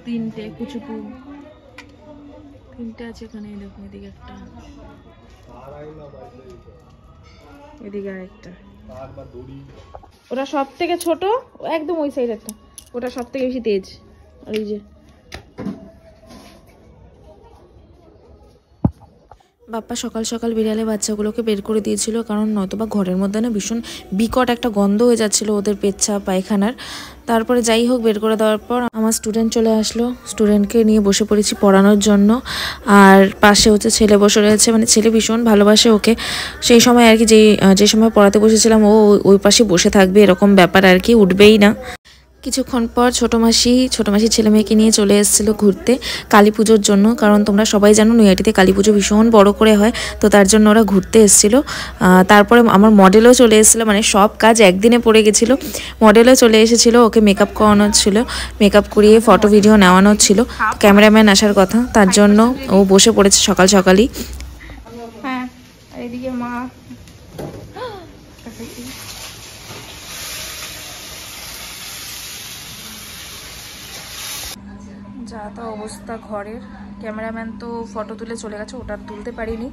তিনটে কুচুকু, তিনটে আছে এখানে। দেখো এদিকে একটা, এদিকে আরেকটা। ওটা সব থেকে ছোট, একদম ওই সাইড একটা, ওটা সব থেকে বেশি তেজ। আর এই যে বাপ্পা সকাল সকাল বিড়ালে বাচ্চাগুলোকে বের করে দিয়েছিল, কারণ নয়তোবা ঘরের মধ্যে না ভীষণ বিকট একটা গন্ধ হয়ে যাচ্ছিল ওদের পেচ্ছাপ পায়খানার। তারপরে যাই হোক বের করে দেওয়ার পর আমার স্টুডেন্ট চলে আসলো, স্টুডেন্টকে নিয়ে বসে পড়েছি পড়ানোর জন্য। আর পাশে হচ্ছে ছেলে বসে রয়েছে, মানে ছেলে ভীষণ ভালোবাসে ওকে। সেই সময় আর কি যে সময় পড়াতে বসেছিলাম ও ওই পাশে বসে থাকবে, এরকম ব্যাপার আর কি, উঠবেই না। কিছুক্ষণ পর ছোটো মাসির ছেলে মেয়েকে নিয়ে চলে এসেছিল ঘুরতে কালী পুজোর জন্য, কারণ তোমরা সবাই জানো নৈহাটিতে কালী পুজো ভীষণ বড় করে হয়, তো তার জন্য ওরা ঘুরতে এসেছিলো। তারপরে আমার মডেলও চলে এসেছিলো, মানে সব কাজ একদিনে পড়ে গেছিলো। মডেলও চলে এসেছিলো, ওকে মেকআপ করানোর ছিল, মেকআপ করিয়ে ফটো ভিডিও নেওয়ানোর ছিল। ক্যামেরাম্যান আসার কথা, তার জন্য ও বসে পড়েছে সকাল সকালই। হ্যাঁ, এদিকে মা যা তা অবস্থা ঘরের। ক্যামেরাম্যান তো ফটো তুলে চলে গেছে, ওটা তুলতে পারিনি,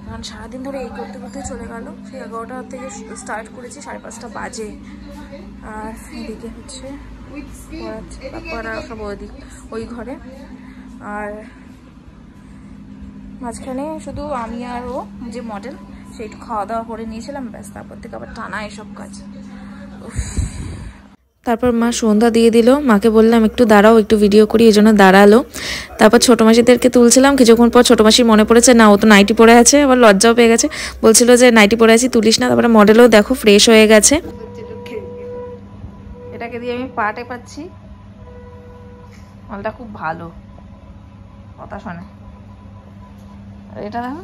কারণ সারাদিন ধরে এই করতে করতে চলে গেল। সেই 11টা থেকে স্টার্ট করেছি, 5:30 বাজে। আর এদিকে হচ্ছে বাপ্পারা সব ওই ঘরে, আর মাঝখানে শুধু আমি আর ও যে মডেল সে একটু খাওয়া দাওয়া করে নিয়েছিলাম, ব্যাস। তারপর থেকে আবার টানা এসব কাজ। তারপর মা সন্ধ্যা দিয়ে দিল, মাকে বললাম একটু দাঁড়াও, একটু ভিডিও করি, এই জন্য দাঁড়ালো। তারপর ছোটো মাসিদেরকে তুলছিলাম, কিছুক্ষণ পর ছোটো মাসির মনে পড়েছে না ও তো নাইটি পরে আছে, আবার লজ্জাও পেয়ে গেছে, বলছিল যে নাইটি পরে আছি তুলিস না। তারপরে মডেলও দেখো ফ্রেশ হয়ে গেছে। এটাকে দিয়ে আমি পাটে পাচ্ছি, মালটা খুব ভালো, কথা শোনে। আর এটা দেখো,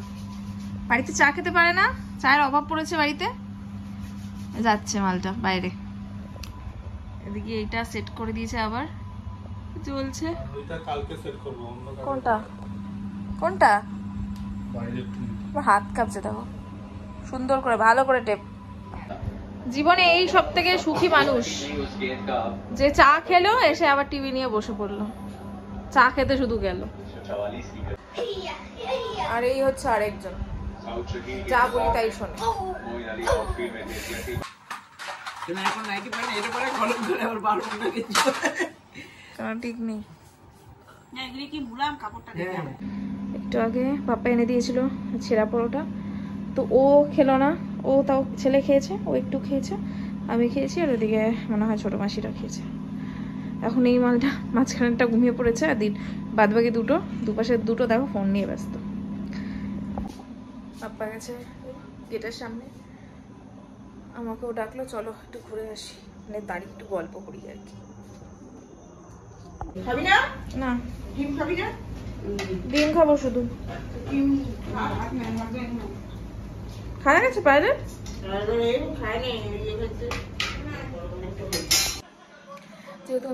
বাড়িতে চা খেতে পারে না, চায়ের অভাব পড়েছে বাড়িতে, যাচ্ছে মালটা বাইরে। এদিকে এইটা সেট করে দিয়েছে, আবার চলছে। কোনটা কোনটা আমার হাত কাঁপছে, দেখো সুন্দর করে ভালো করে টেপ। জীবনে এই সব থেকে সুখী মানুষ যে চা খেলো, এসে আবার টিভি নিয়ে বসে পড়লো, চা খেতে শুধু গেল। আর এই হচ্ছে আরেকজন, যা বলি তাই শোনে। ঠিক নেই। একটু আগে পাপা এনে দিয়েছিল ছেঁড়া পরোটা, তো ও খেলো না, ও তাও ছেলে খেয়েছে, ও একটু খেয়েছে, আমি খেয়েছি, আর ওদিকে মনে হয় ছোটো মাসিরা খেয়েছে। এখন এই মালটা মাঝখানেরটা ঘুমিয়ে পড়েছে, আর বাদ বাকি দুপাশের দুটো দেখো ফোন নিয়ে ব্যস্ত। পাপ্পা গেছে গেটের সামনে, আমাকেও ডাকলো চলো একটু ঘুরে আসি, মানে দাঁড়িয়ে একটু গল্প করি আর কি। খাবি না? না। ডিম খাবি না? ডিম খাবো শুধু। খাওয়া গেছে বাইরে? যেহেতু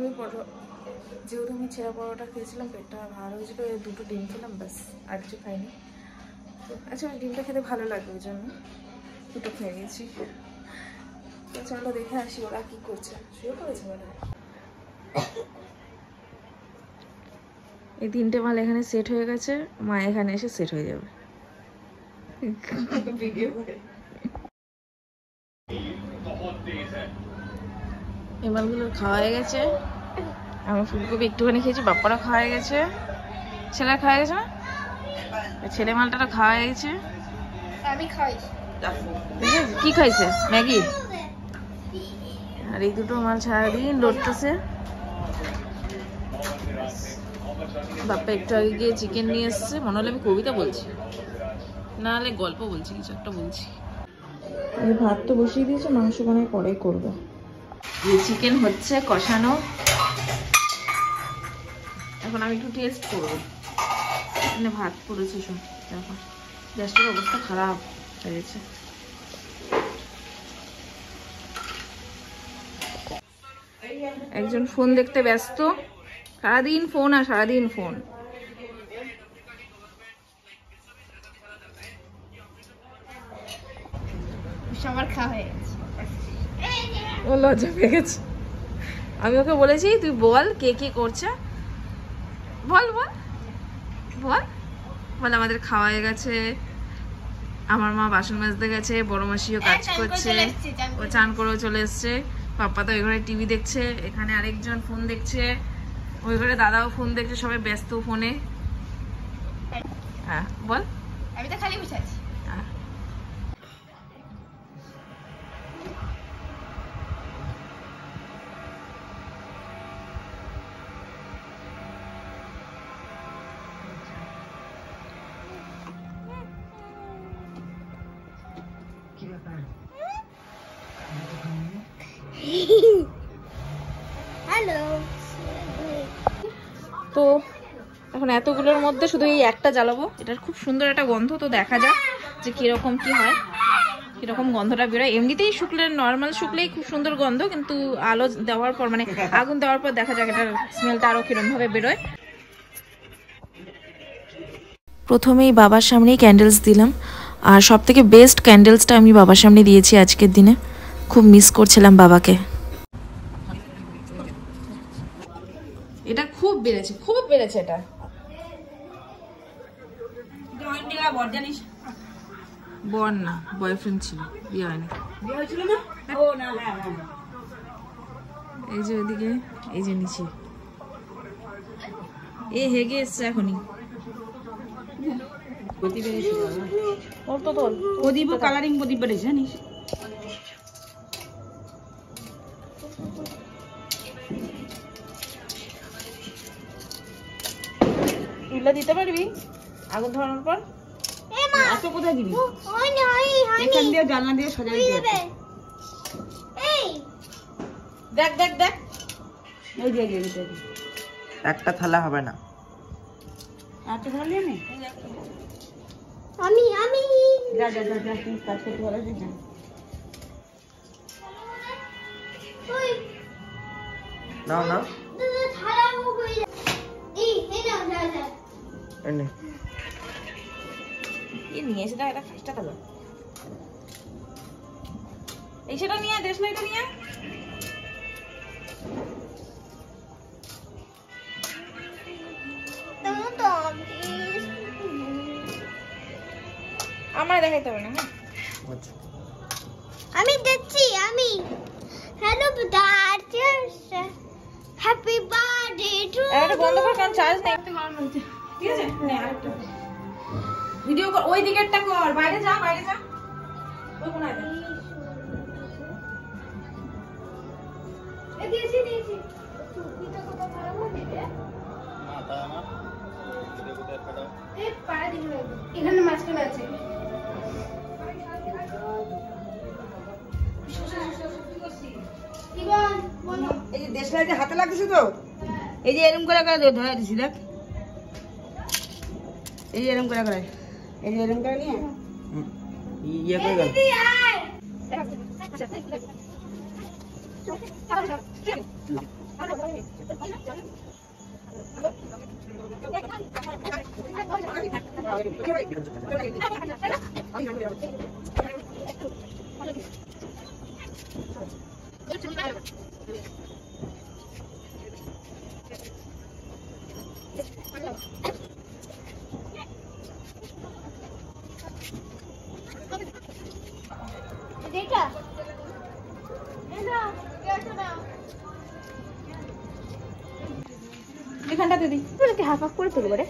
আমি ছেঁড়া পরোটা খেয়েছিলাম, পেটটা ভালো হয়েছিল, দুটো ডিম খেলাম, ব্যাস আর কিছু খাইনি। আচ্ছা ডিমটা খেতে ভালো লাগবে ওই জন্য দুটো খেয়ে নিয়েছি। তো চলো দেখে আসি ওরা কি করছে, শুয়ে পড়েছে ওরা। এই 3টে মাল এখানে সেট হয়ে গেছে, মা এখানে এসে সেট হয়ে যাবে। এই মালগুলো খাওয়া হয়ে গেছে, আমার ফুলকপি একটুখানি খেয়েছি, বাপ্পারা খাওয়া হয়ে গেছে, ছেলের খাওয়া গেছে না, ছেলে মালটা খাওয়া হয়ে গেছে। আমি খাইছি। কি খাইছে? ম্যাগি। আর এই দুটো মাল সারাদিন লড়তেছে। বাপ্পা একটু আগে গিয়ে চিকেন নিয়ে এসছে, মনে হলে আমি কবিতা বলছি, না হলে গল্প বলছি, কিছু একটা বলছি। ভাত তো বসিয়ে দিয়েছে, মাংস বানায় পরে করবো। চিকেন হচ্ছে কষানো, এখন আমি একটু টেস্ট করবো। এখানে ভাত পড়েছে সব, দেখো গ্যাসটার অবস্থা খারাপ হয়ে গেছে। একজন ফোন দেখতে ব্যস্ত, সারাদিন ফোন আর সারাদিন ফোন। সবার খাওয়া হয়ে গেছে, ও লজ্জা পেয়ে গেছে। আমি ওকে বলেছি তুই বল কে কে করছে, বল বল বল বল। আমাদের খাওয়া হয়ে গেছে, আমার মা বাসন মাজতে গেছে, বড় মাসিও কাজ করছে, ও চান করেও চলে এসছে। পাপ্পা তো ওই ঘরে টিভি দেখছে, এখানে আরেকজন ফোন দেখছে, ওই ঘরে দাদাও ফোন দেখছে, সবাই ব্যস্ত ফোনে। হ্যাঁ বল। আমি তো খালি বসে আছি। হ্যালো। তো এখন এতগুলোর মধ্যে শুধু এই একটা জ্বালাবো। এটার খুব সুন্দর একটা গন্ধ, তো দেখা যাক যে কিরকম কি হয়, কিরকম গন্ধটা বেরোয়। এমনিতেই শুকলে, নর্মাল শুকলেই খুব সুন্দর গন্ধ, কিন্তু আলো দেওয়ার পর মানে আগুন দেওয়ার পর দেখা যাক এটার স্মেলটা আরো কিরকম ভাবে বেরোয়। প্রথমেই বাবার সামনেই ক্যান্ডেলস দিলাম, আর সব থেকে বেস্ট ক্যান্ডেলসটা আমি বাবার সামনে দিয়েছি আজকের দিনে। খুব মিস করছিলাম বাবাকে। এটা খুব বেড়েছে, খুব বেড়েছে। এটা বর না, বয়ফ্রেন্ড ছিল, বিয়ে হয়নি। এই যে ওইদিকে, এই যে নিচে এ হেগে এসছে এখনই। প্রদীপ কালারিং প্রদীপ বেড়েছে জানিস। তুলে দিতে পারবি আগুন ধরানোর পর? এত কোথায় দিবি? এখান দিয়ে জানলা দিয়ে সোজা দিতে। দেখ দেখ দেখ, এই যে একটা থালা হবে না। একটা থালা নিয়ে নে। আমি আমি যা যা যা তুই কাজ করতে ভালো যা। ওই নাও নাও থালা মুখে এই নাও যা যা। এনে কি নিয়ে এসে এটা ফার্স্টটা তাহলে এই সেটা নিয়ে দেশ লাইটা নিয়ে আমার দেখাইতে হবে না। হ্যাঁ আমি দেখছি। আমি hello birthday happy birthday to এটা বন্ধ কর, কারণ চার্জ নেই। ঠিক আছে, নে আরেকটা ভিডিও কর। ওই দিকেরটা কর, বাইরে যা, বাইরে যা। ওই কোনায় যা। এই দিয়েছি দিয়েছি। টুপিটা কোথায় ফালাবো দিতে? এই পাড়া দিকে লাগবে। এখানে মাঝখানে আছে। এই যে দেশলাইতে হাতে লাগতেছে তো, এই যে এরকম করে করে ধরে দিছি দেখ। এই যে এরকম করে করে, এই যে এরকম করে নিয়ে ইয়ে করে গেল। দেখা এনা কেটে নাও। এখানটা দিদি তুই হাফ হাফ করে তুলবো রে।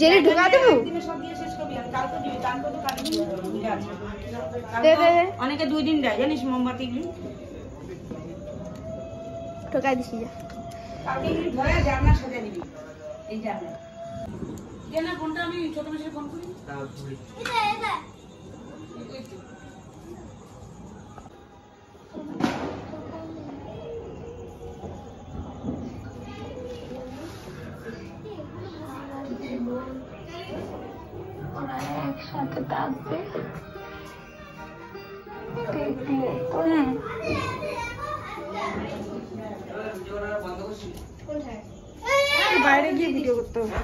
জেলে ঢুকা দেবো। অনেকে 2 দিন দেয় জানিস মোমবাতি ঢোকাই দিছি যা। কালকে ধরে জানলা সাজা দিবি। এই জানলা দে না ফোনটা, আমি ছোট মেশে ফোন করি। এটা এটা বাইরে গিয়ে ভিডিও করতে হবে।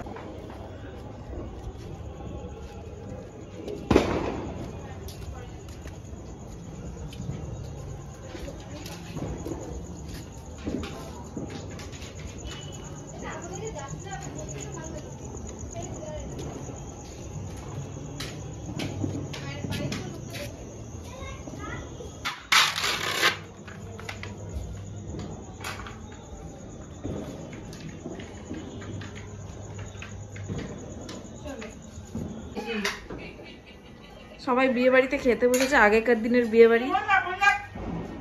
সবাই বিয়ে বাড়িতে খেতে বসেছে, আগেকার দিনের বিয়ে বাড়ি।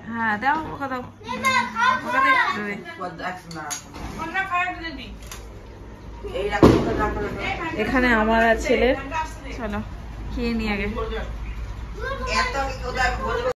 হ্যাঁ দাও, ওকে দাও, ওকে দেবে। এখানে আমার আর ছেলের, চলো খেয়ে নি আগে।